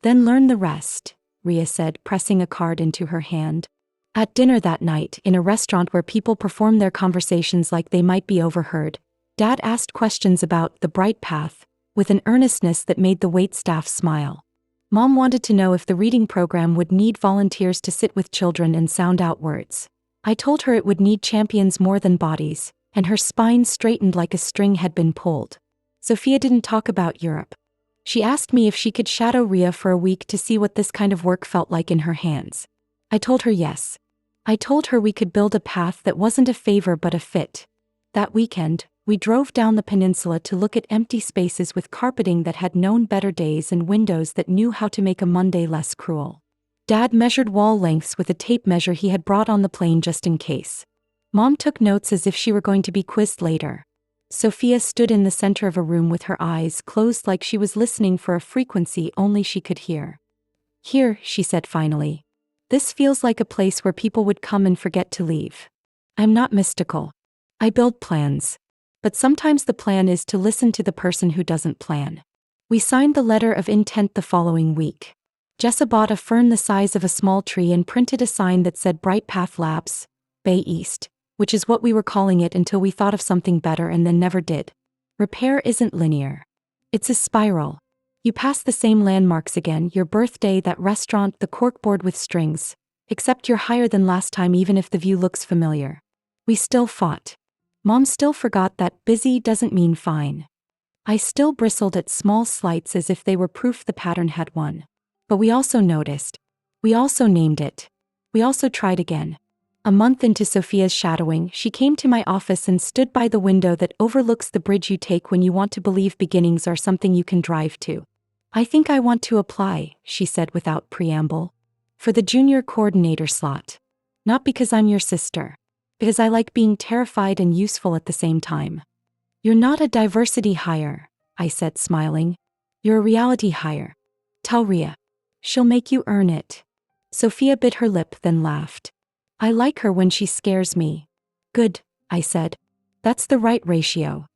Then learn the rest, Ria said, pressing a card into her hand. At dinner that night, in a restaurant where people perform their conversations like they might be overheard, Dad asked questions about the bright path, with an earnestness that made the waitstaff smile. Mom wanted to know if the reading program would need volunteers to sit with children and sound out words. I told her it would need champions more than bodies, and her spine straightened like a string had been pulled. Sophia didn't talk about Europe. She asked me if she could shadow Ria for a week to see what this kind of work felt like in her hands. I told her yes. I told her we could build a path that wasn't a favor but a fit. That weekend, we drove down the peninsula to look at empty spaces with carpeting that had known better days and windows that knew how to make a Monday less cruel. Dad measured wall lengths with a tape measure he had brought on the plane just in case. Mom took notes as if she were going to be quizzed later. Sophia stood in the center of a room with her eyes closed like she was listening for a frequency only she could hear. Here, she said finally. This feels like a place where people would come and forget to leave. I'm not mystical. I build plans. But sometimes the plan is to listen to the person who doesn't plan. We signed the letter of intent the following week. Jessa bought a fern the size of a small tree and printed a sign that said Bright Path Labs, Bay East, which is what we were calling it until we thought of something better and then never did. Repair isn't linear. It's a spiral. You pass the same landmarks again, your birthday, that restaurant, the corkboard with strings, except you're higher than last time even if the view looks familiar. We still fought. Mom still forgot that busy doesn't mean fine. I still bristled at small slights as if they were proof the pattern had won. But we also noticed. We also named it. We also tried again. A month into Sophia's shadowing, she came to my office and stood by the window that overlooks the bridge you take when you want to believe beginnings are something you can drive to. I think I want to apply, she said without preamble. For the junior coordinator slot. Not because I'm your sister. Because I like being terrified and useful at the same time. You're not a diversity hire, I said smiling. You're a reality hire. Tell Rhea. She'll make you earn it. Sophia bit her lip then laughed. I like her when she scares me. Good, I said. That's the right ratio.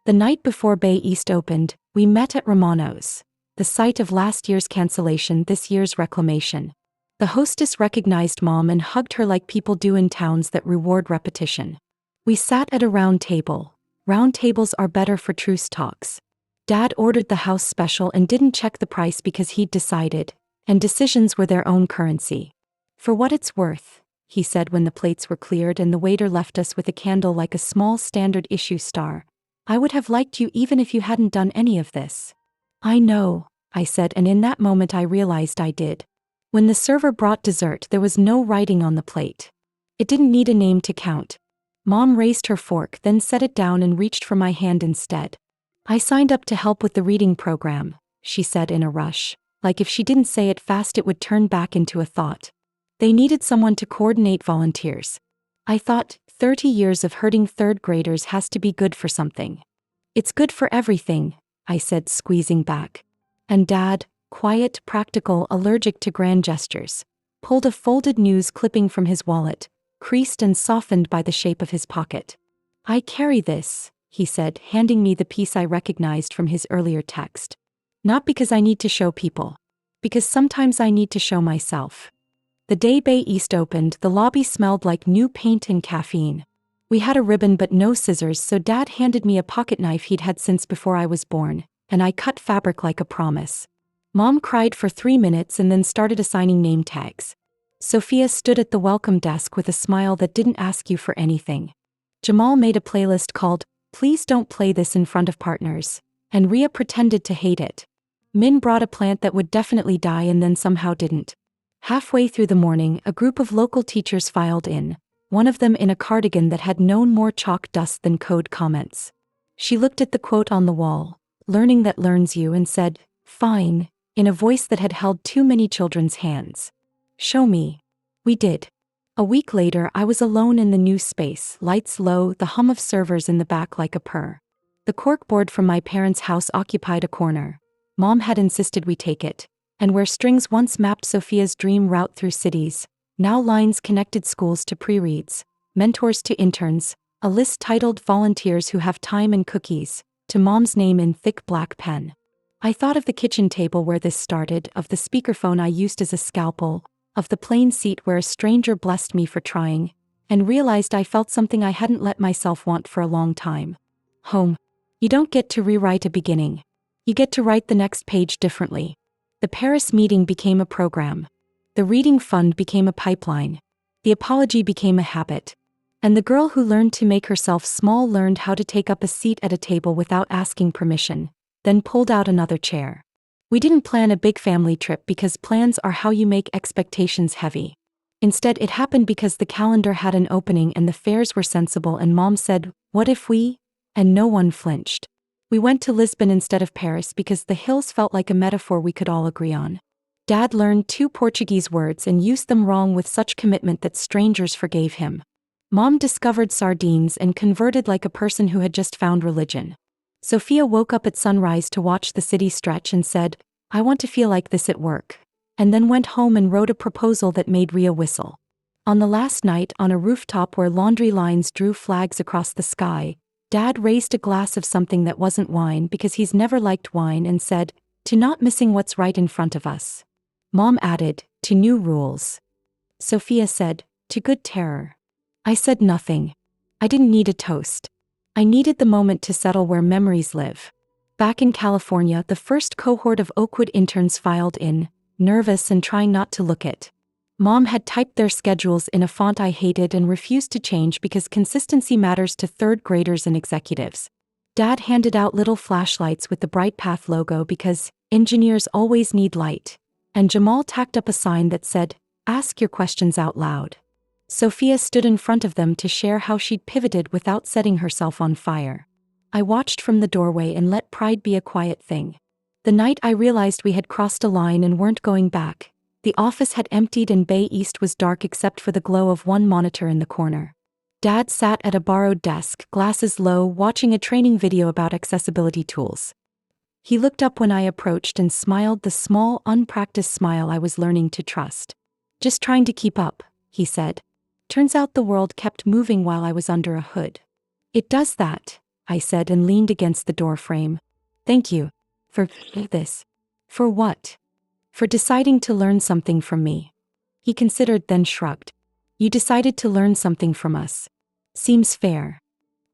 The night before Bay East opened, we met at Romano's, the site of last year's cancellation, this year's reclamation. The hostess recognized Mom and hugged her like people do in towns that reward repetition. We sat at a round table. Round tables are better for truce talks. Dad ordered the house special and didn't check the price because he'd decided, and decisions were their own currency. For what it's worth, he said when the plates were cleared and the waiter left us with a candle like a small standard issue star. I would have liked you even if you hadn't done any of this. I know, I said, and in that moment I realized I did. When the server brought dessert, there was no writing on the plate. It didn't need a name to count. Mom raised her fork, then set it down and reached for my hand instead. I signed up to help with the reading program, she said in a rush, like if she didn't say it fast it would turn back into a thought. They needed someone to coordinate volunteers. I thought, 30 years of hurting third graders has to be good for something. It's good for everything, I said, squeezing back. And Dad, quiet, practical, allergic to grand gestures, pulled a folded news clipping from his wallet, creased and softened by the shape of his pocket. I carry this, he said, handing me the piece I recognized from his earlier text. Not because I need to show people. Because sometimes I need to show myself. The day Bay East opened, the lobby smelled like new paint and caffeine. We had a ribbon but no scissors, so Dad handed me a pocket knife he'd had since before I was born, and I cut fabric like a promise. Mom cried for 3 minutes and then started assigning name tags. Sophia stood at the welcome desk with a smile that didn't ask you for anything. Jamal made a playlist called, Please Don't Play This in Front of Partners, and Rhea pretended to hate it. Min brought a plant that would definitely die and then somehow didn't. Halfway through the morning, a group of local teachers filed in, one of them in a cardigan that had known more chalk dust than code comments. She looked at the quote on the wall, Learning that learns you, and said, Fine, in a voice that had held too many children's hands. Show me. We did. A week later, I was alone in the new space, lights low, the hum of servers in the back like a purr. The corkboard from my parents' house occupied a corner. Mom had insisted we take it. And where strings once mapped Sophia's dream route through cities, now lines connected schools to pre-reads, mentors to interns, a list titled Volunteers Who Have Time and Cookies, to Mom's name in thick black pen. I thought of the kitchen table where this started, of the speakerphone I used as a scalpel, of the plain seat where a stranger blessed me for trying, and realized I felt something I hadn't let myself want for a long time. Home. You don't get to rewrite a beginning. You get to write the next page differently. The Paris meeting became a program. The reading fund became a pipeline. The apology became a habit. And the girl who learned to make herself small learned how to take up a seat at a table without asking permission, then pulled out another chair. We didn't plan a big family trip because plans are how you make expectations heavy. Instead, it happened because the calendar had an opening and the fares were sensible, and Mom said, What if we? And no one flinched. We went to Lisbon instead of Paris because the hills felt like a metaphor we could all agree on. Dad learned 2 Portuguese words and used them wrong with such commitment that strangers forgave him. Mom discovered sardines and converted like a person who had just found religion. Sophia woke up at sunrise to watch the city stretch and said, I want to feel like this at work. And then went home and wrote a proposal that made Rhea whistle. On the last night, on a rooftop where laundry lines drew flags across the sky, Dad raised a glass of something that wasn't wine because he's never liked wine and said, To not missing what's right in front of us. Mom added, To new rules. Sophia said, To good terror. I said nothing. I didn't need a toast. I needed the moment to settle where memories live. Back in California, the first cohort of Oakwood interns filed in, nervous and trying not to look it. Mom had typed their schedules in a font I hated and refused to change because consistency matters to third graders and executives. Dad handed out little flashlights with the Bright Path logo because engineers always need light. And Jamal tacked up a sign that said, "Ask your questions out loud." Sophia stood in front of them to share how she'd pivoted without setting herself on fire. I watched from the doorway and let pride be a quiet thing. The night I realized we had crossed a line and weren't going back, the office had emptied and Bay East was dark except for the glow of one monitor in the corner. Dad sat at a borrowed desk, glasses low, watching a training video about accessibility tools. He looked up when I approached and smiled, the small, unpracticed smile I was learning to trust. "Just trying to keep up," he said. "Turns out the world kept moving while I was under a hood." "It does that," I said and leaned against the door frame. "Thank you. For this." "For what?" "For deciding to learn something from me." He considered, then shrugged. "You decided to learn something from us. Seems fair."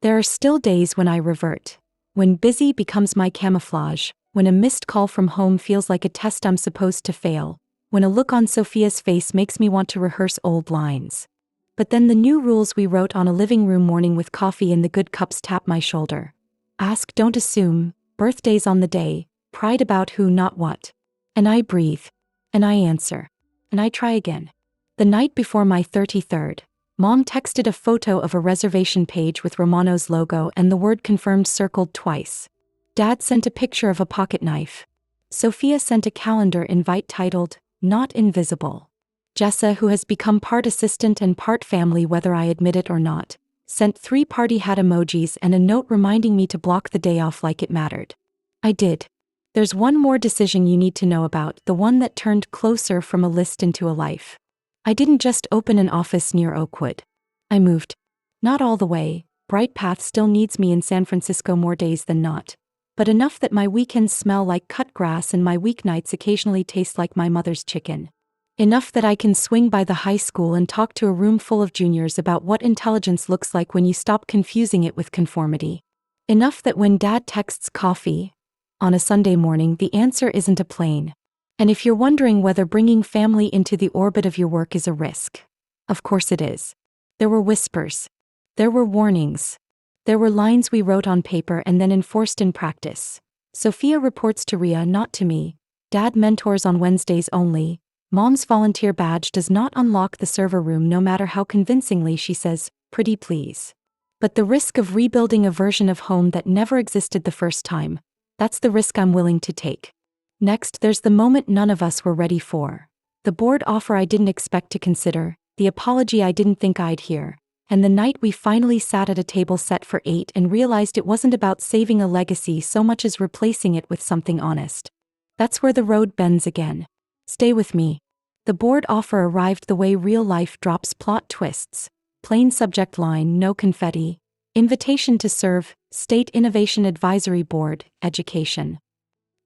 There are still days when I revert. When busy becomes my camouflage, when a missed call from home feels like a test I'm supposed to fail, when a look on Sophia's face makes me want to rehearse old lines. But then the new rules we wrote on a living room morning with coffee in the good cups tap my shoulder. Ask, don't assume, birthdays on the day, pride about who, not what. And I breathe. And I answer. And I try again. The night before my 33rd, Mom texted a photo of a reservation page with Romano's logo and the word confirmed circled twice. Dad sent a picture of a pocket knife. Sophia sent a calendar invite titled, "Not Invisible." Jessa, who has become part assistant and part family whether I admit it or not, sent 3 party hat emojis and a note reminding me to block the day off like it mattered. I did. There's one more decision you need to know about, the one that turned closer from a list into a life. I didn't just open an office near Oakwood. I moved. Not all the way, Bright Path still needs me in San Francisco more days than not. But enough that my weekends smell like cut grass and my weeknights occasionally taste like my mother's chicken. Enough that I can swing by the high school and talk to a room full of juniors about what intelligence looks like when you stop confusing it with conformity. Enough that when Dad texts coffee on a Sunday morning, the answer isn't a plane. And if you're wondering whether bringing family into the orbit of your work is a risk, of course it is. There were whispers. There were warnings. There were lines we wrote on paper and then enforced in practice. Sophia reports to Ria, not to me. Dad mentors on Wednesdays only. Mom's volunteer badge does not unlock the server room no matter how convincingly she says, "Pretty please." But the risk of rebuilding a version of home that never existed the first time, that's the risk I'm willing to take. Next, there's the moment none of us were ready for. The board offer I didn't expect to consider, the apology I didn't think I'd hear, and the night we finally sat at a table set for 8 and realized it wasn't about saving a legacy so much as replacing it with something honest. That's where the road bends again. Stay with me. The board offer arrived the way real life drops plot twists. Plain subject line, no confetti. Invitation to serve, State Innovation Advisory Board, Education.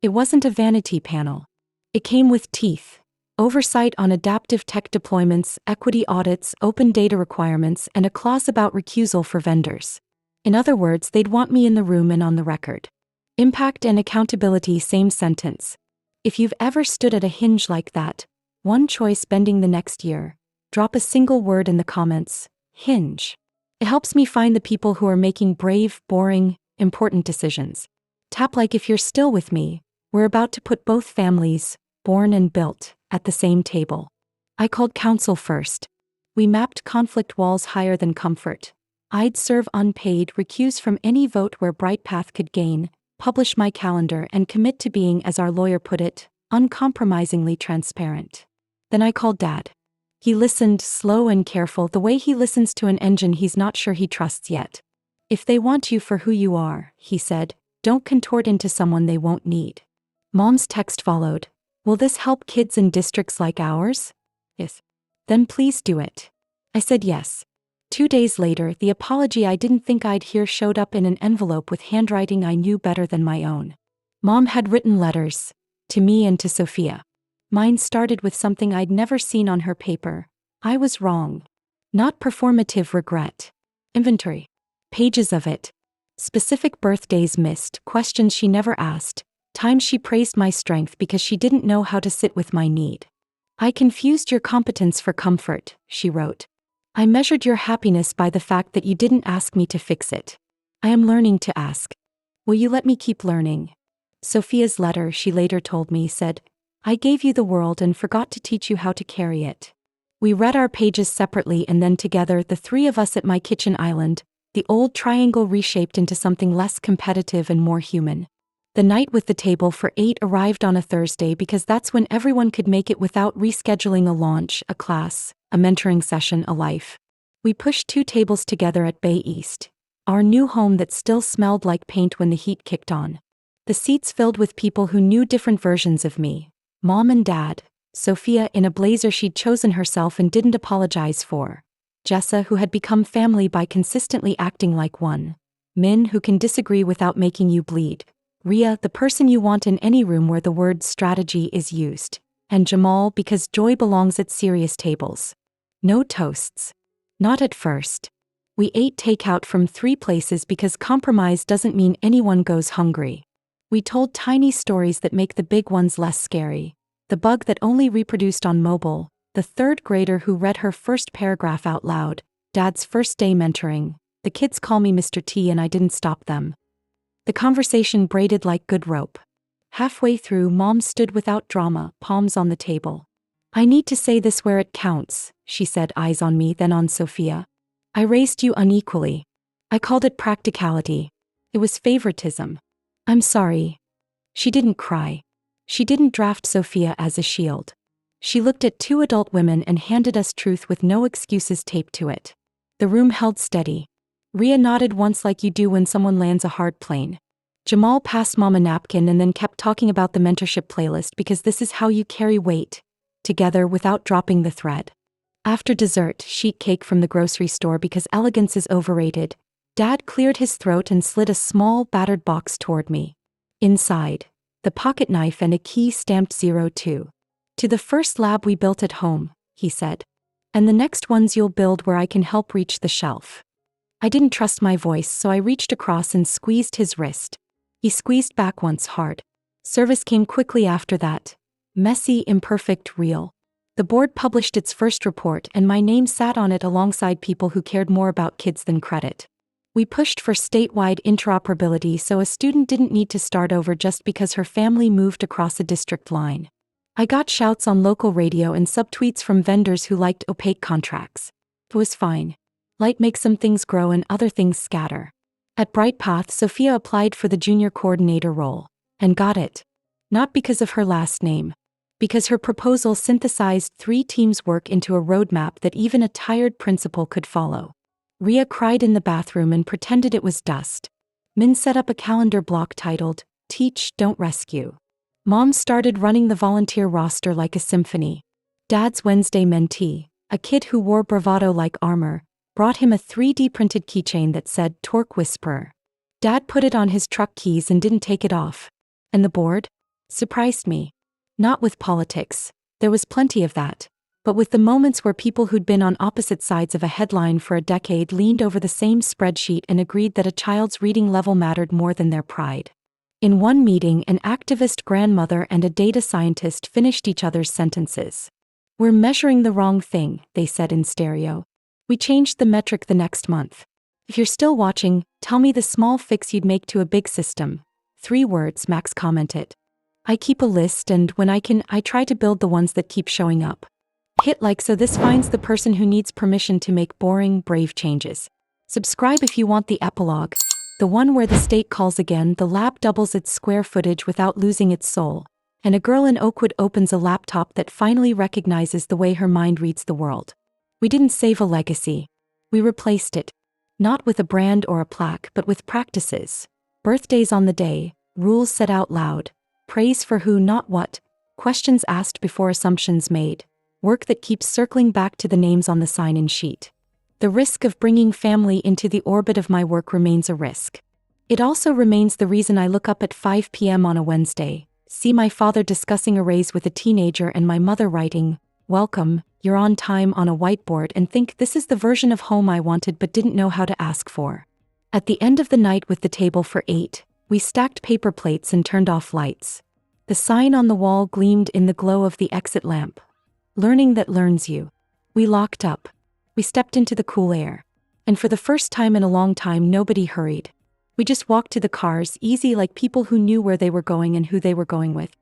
It wasn't a vanity panel. It came with teeth. Oversight on adaptive tech deployments, equity audits, open data requirements, and a clause about recusal for vendors. In other words, they'd want me in the room and on the record. Impact and accountability, same sentence. If you've ever stood at a hinge like that, one choice bending the next year, drop a single word in the comments, hinge. It helps me find the people who are making brave, boring, important decisions. Tap like if you're still with me. We're about to put both families, born and built, at the same table. I called counsel first. We mapped conflict walls higher than comfort. I'd serve unpaid, recuse from any vote where Bright Path could gain, publish my calendar and commit to being, as our lawyer put it, uncompromisingly transparent. Then I called Dad. He listened, slow and careful, the way he listens to an engine he's not sure he trusts yet. "If they want you for who you are," he said, "don't contort into someone they won't need." Mom's text followed. "Will this help kids in districts like ours?" "Yes." "Then please do it." I said yes. 2 days later, the apology I didn't think I'd hear showed up in an envelope with handwriting I knew better than my own. Mom had written letters. To me and to Sophia. Mine started with something I'd never seen on her paper. I was wrong. Not performative regret. Inventory. Pages of it. Specific birthdays missed, questions she never asked. Times she praised my strength because she didn't know how to sit with my need. "I confused your competence for comfort," she wrote. "I measured your happiness by the fact that you didn't ask me to fix it. I am learning to ask." Will you let me keep learning? Sophia's letter, she later told me, said, I gave you the world and forgot to teach you how to carry it. We read our pages separately and then together, the three of us at my kitchen island, the old triangle reshaped into something less competitive and more human. The night with the table for 8 arrived on a Thursday because that's when everyone could make it without rescheduling a launch, a class, a mentoring session, a life. We pushed 2 tables together at Bay East, our new home that still smelled like paint when the heat kicked on. The seats filled with people who knew different versions of me. Mom and Dad, Sophia in a blazer she'd chosen herself and didn't apologize for. Jessa, who had become family by consistently acting like one. Min, who can disagree without making you bleed. Ria, the person you want in any room where the word strategy is used. And Jamal, because joy belongs at serious tables. No toasts. Not at first. We ate takeout from 3 places because compromise doesn't mean anyone goes hungry. We told tiny stories that make the big ones less scary. The bug that only reproduced on mobile, the 3rd grader who read her first paragraph out loud, Dad's first day mentoring, the kids call me Mr. T and I didn't stop them. The conversation braided like good rope. Halfway through, Mom stood without drama, palms on the table. I need to say this where it counts, she said, eyes on me, then on Sophia. I raised you unequally. I called it practicality. It was favoritism. I'm sorry. She didn't cry. She didn't draft Sophia as a shield. She looked at 2 adult women and handed us truth with no excuses taped to it. The room held steady. Ria nodded once like you do when someone lands a hard plane. Jamal passed Mom a napkin and then kept talking about the mentorship playlist because this is how you carry weight together without dropping the thread. After dessert, sheet cake from the grocery store because elegance is overrated, Dad cleared his throat and slid a small, battered box toward me. Inside, the pocket knife and a key stamped 02. To the first lab we built at home, he said. And the next ones you'll build where I can help reach the shelf. I didn't trust my voice, so I reached across and squeezed his wrist. He squeezed back once hard. Service came quickly after that. Messy, imperfect, real. The board published its first report and my name sat on it alongside people who cared more about kids than credit. We pushed for statewide interoperability so a student didn't need to start over just because her family moved across a district line. I got shouts on local radio and subtweets from vendors who liked opaque contracts. It was fine. Light makes some things grow and other things scatter. At Bright Path, Sophia applied for the junior coordinator role. And got it. Not because of her last name. Because her proposal synthesized 3 teams' work into a roadmap that even a tired principal could follow. Ria cried in the bathroom and pretended it was dust. Min set up a calendar block titled, Teach, Don't Rescue. Mom started running the volunteer roster like a symphony. Dad's Wednesday mentee, a kid who wore bravado like armor, brought him a 3D printed keychain that said Torque Whisperer. Dad put it on his truck keys and didn't take it off. And the board? Surprised me. Not with politics. There was plenty of that. But with the moments where people who'd been on opposite sides of a headline for a decade leaned over the same spreadsheet and agreed that a child's reading level mattered more than their pride. In one meeting, an activist grandmother and a data scientist finished each other's sentences. We're measuring the wrong thing, they said in stereo. We changed the metric the next month. If you're still watching, tell me the small fix you'd make to a big system. 3 words, Max commented. I keep a list and when I can, I try to build the ones that keep showing up. Hit like so this finds the person who needs permission to make boring, brave changes. Subscribe if you want the epilogue. The one where the state calls again, the lab doubles its square footage without losing its soul. And a girl in Oakwood opens a laptop that finally recognizes the way her mind reads the world. We didn't save a legacy. We replaced it. Not with a brand or a plaque, but with practices. Birthdays on the day, rules said out loud, praise for who, not what, questions asked before assumptions made, work that keeps circling back to the names on the sign-in sheet. The risk of bringing family into the orbit of my work remains a risk. It also remains the reason I look up at 5 p.m. on a Wednesday, see my father discussing a raise with a teenager and my mother writing, "Welcome, you're on time" on a whiteboard and think this is the version of home I wanted but didn't know how to ask for. At the end of the night with the table for 8, we stacked paper plates and turned off lights. The sign on the wall gleamed in the glow of the exit lamp. Learning that learns you. We locked up. We stepped into the cool air. And for the first time in a long time nobody hurried. We just walked to the cars, easy like people who knew where they were going and who they were going with.